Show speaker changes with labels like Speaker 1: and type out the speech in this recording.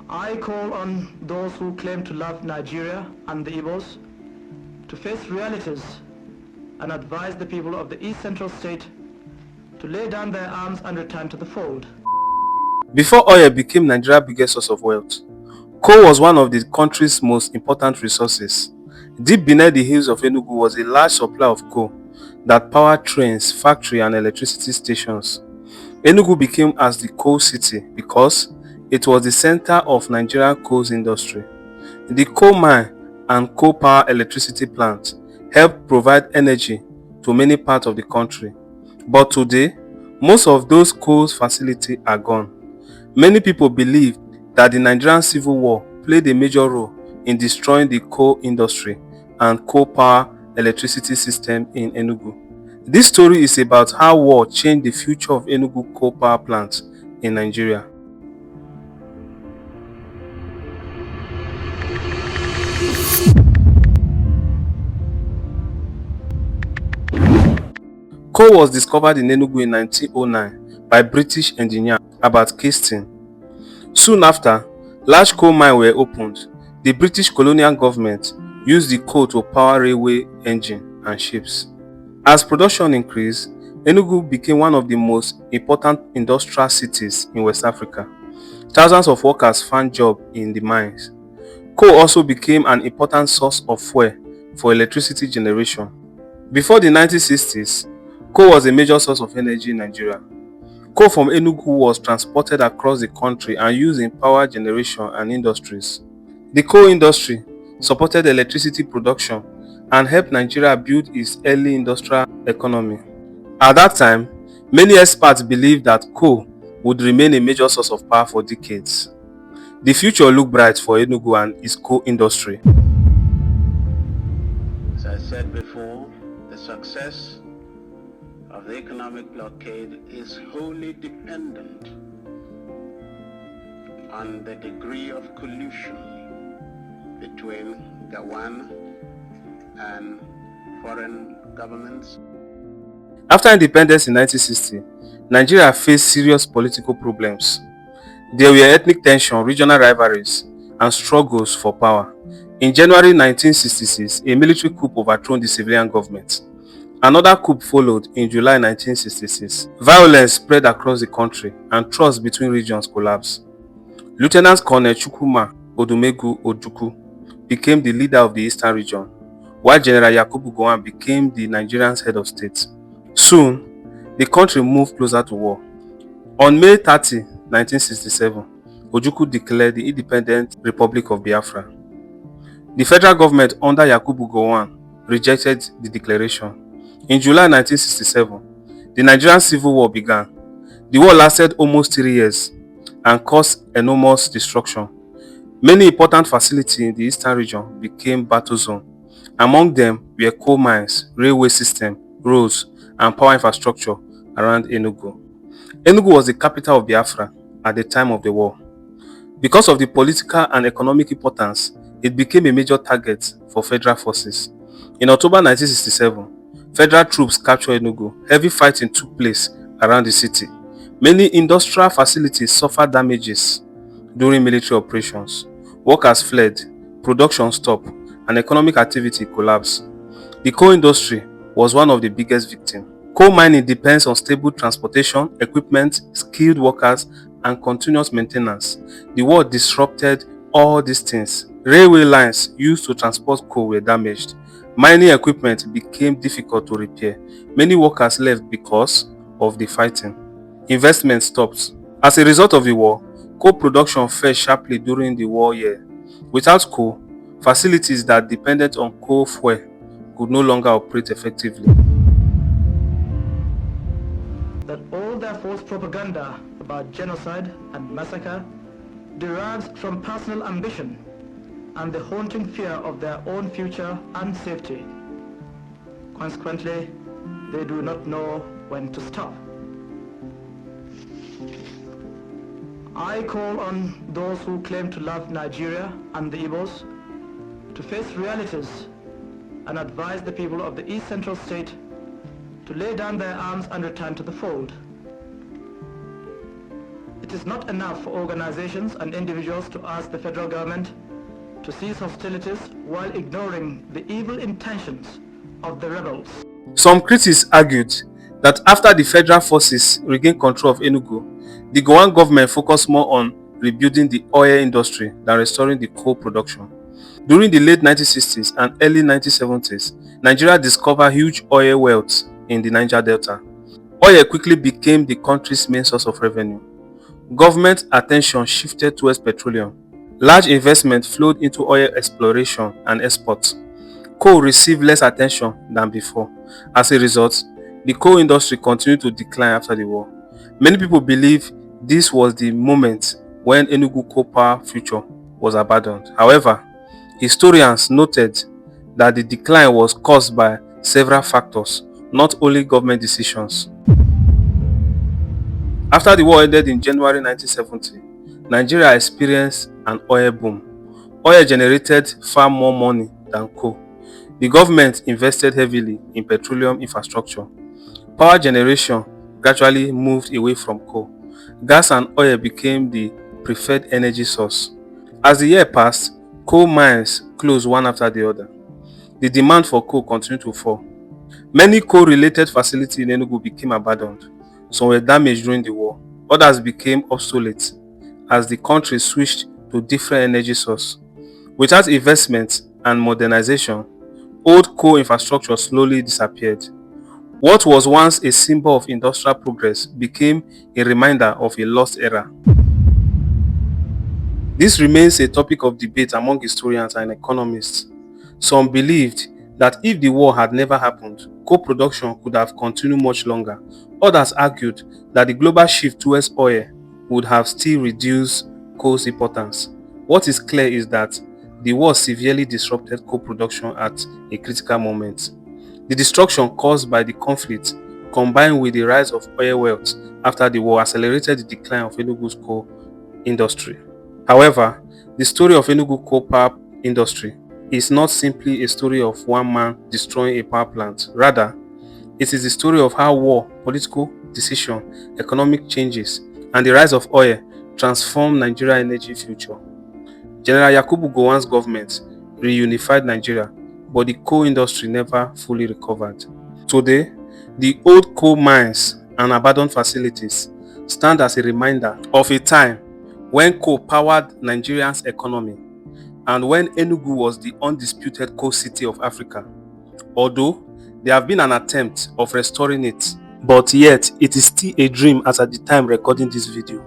Speaker 1: I call on those who claim to love Nigeria and the Igbos to face realities and advise the people of the East Central State to lay down their arms and return to the fold.
Speaker 2: Before oil became Nigeria's biggest source of wealth, coal was one of the country's most important resources. Deep beneath the hills of Enugu was a large supply of coal that powered trains, factories, and electricity stations. Enugu became as the coal city because it was the center of Nigerian coal industry. The coal mine and coal power electricity plant helped provide energy to many parts of the country. But today, most of those coal facilities are gone. Many people believe that the Nigerian Civil War played a major role in destroying the coal industry and coal power electricity system in Enugu. This story is about how war changed the future of Enugu coal power plants in Nigeria. Coal was discovered in Enugu in 1909 by British engineer Albert Kingston. Soon after, large coal mines were opened. The British colonial government used the coal to power railway engines and ships. As production increased, Enugu became one of the most important industrial cities in West Africa. Thousands of workers found jobs in the mines. Coal also became an important source of fuel for electricity generation. Before the 1960s, coal was a major source of energy in Nigeria. Coal from Enugu was transported across the country and used in power generation and industries. The coal industry supported electricity production and helped Nigeria build its early industrial economy. At that time, many experts believed that coal would remain a major source of power for decades. The future looked bright for Enugu and its coal industry.
Speaker 3: As I said before, the success of the economic blockade is wholly dependent on the degree of collusion between Gowon and foreign governments.
Speaker 2: After independence in 1960, Nigeria faced serious political problems. There were ethnic tension, regional rivalries, and struggles for power. In January 1966, a military coup overthrew the civilian government. Another coup followed in July 1966. Violence spread across the country and trust between regions collapsed. Lieutenant Colonel Chukwuma Odumegu Ojukwu became the leader of the Eastern region, while General Yakubu Gowon became the Nigerian's head of state. Soon, the country moved closer to war. On May 30, 1967, Ojukwu declared the Independent Republic of Biafra. The federal government under Yakubu Gowon rejected the declaration. In July 1967, the Nigerian Civil War began. The war lasted almost 3 years and caused enormous destruction. Many important facilities in the eastern region became battle zones. Among them were coal mines, railway system, roads, and power infrastructure around Enugu. Enugu was the capital of Biafra at the time of the war. Because of the political and economic importance, it became a major target for federal forces. In October 1967, federal troops captured Enugu. Heavy fighting took place around the city. Many industrial facilities suffered damages during military operations. Workers fled, production stopped, and economic activity collapsed. The coal industry was one of the biggest victims. Coal mining depends on stable transportation, equipment, skilled workers, and continuous maintenance. The war disrupted all these things. Railway lines used to transport coal were damaged. Mining equipment became difficult to repair. Many workers left because of the fighting. Investment stopped. As a result of the war, coal production fell sharply during the war year. Without coal, facilities that depended on coal fuel could no longer operate effectively.
Speaker 1: That all their false propaganda about genocide and massacre derives from personal ambition and the haunting fear of their own future and safety. Consequently, they do not know when to stop. I call on those who claim to love Nigeria and the Igbos to face realities and advise the people of the East Central State to lay down their arms and return to the fold. It is not enough for organizations and individuals to ask the federal government to cease hostilities while ignoring the evil intentions of the rebels.
Speaker 2: Some critics argued that after the federal forces regained control of Enugu, the Gowon government focused more on rebuilding the oil industry than restoring the coal production. During the late 1960s and early 1970s, Nigeria discovered huge oil wealth in the Niger Delta. Oil quickly became the country's main source of revenue. Government attention shifted towards petroleum. Large investment flowed into oil exploration and exports. Coal received less attention than before. As a result, the coal industry continued to decline after the war. Many people believe this was the moment when Enugu coal power future was abandoned. However, historians noted that the decline was caused by several factors, not only government decisions. After the war ended in January 1970, Nigeria experienced an oil boom. Oil generated far more money than coal. The government invested heavily in petroleum infrastructure. Power generation gradually moved away from coal. Gas and oil became the preferred energy source. As the year passed, coal mines closed one after the other. The demand for coal continued to fall. Many coal-related facilities in Enugu became abandoned. Some were damaged during the war. Others became obsolete as the country switched to different energy sources. Without investment and modernization, old coal infrastructure slowly disappeared. What was once a symbol of industrial progress became a reminder of a lost era. This remains a topic of debate among historians and economists. Some believed that if the war had never happened, coal production could have continued much longer. Others argued that the global shift towards oil would have still reduced coal's importance. What is clear is that the war severely disrupted coal production at a critical moment. The destruction caused by the conflict, combined with the rise of oil wealth after the war, accelerated the decline of Enugu's coal industry. However, the story of Enugu coal power industry is not simply a story of one man destroying a power plant. Rather, it is the story of how war, political decision, economic changes, and the rise of oil transformed Nigeria's energy future. General Yakubu Gowon's government reunified Nigeria, but the coal industry never fully recovered. Today, the old coal mines and abandoned facilities stand as a reminder of a time when coal powered Nigeria's economy and when Enugu was the undisputed coal city of Africa. Although there have been an attempt of restoring it, but yet it is still a dream as at the time recording this video.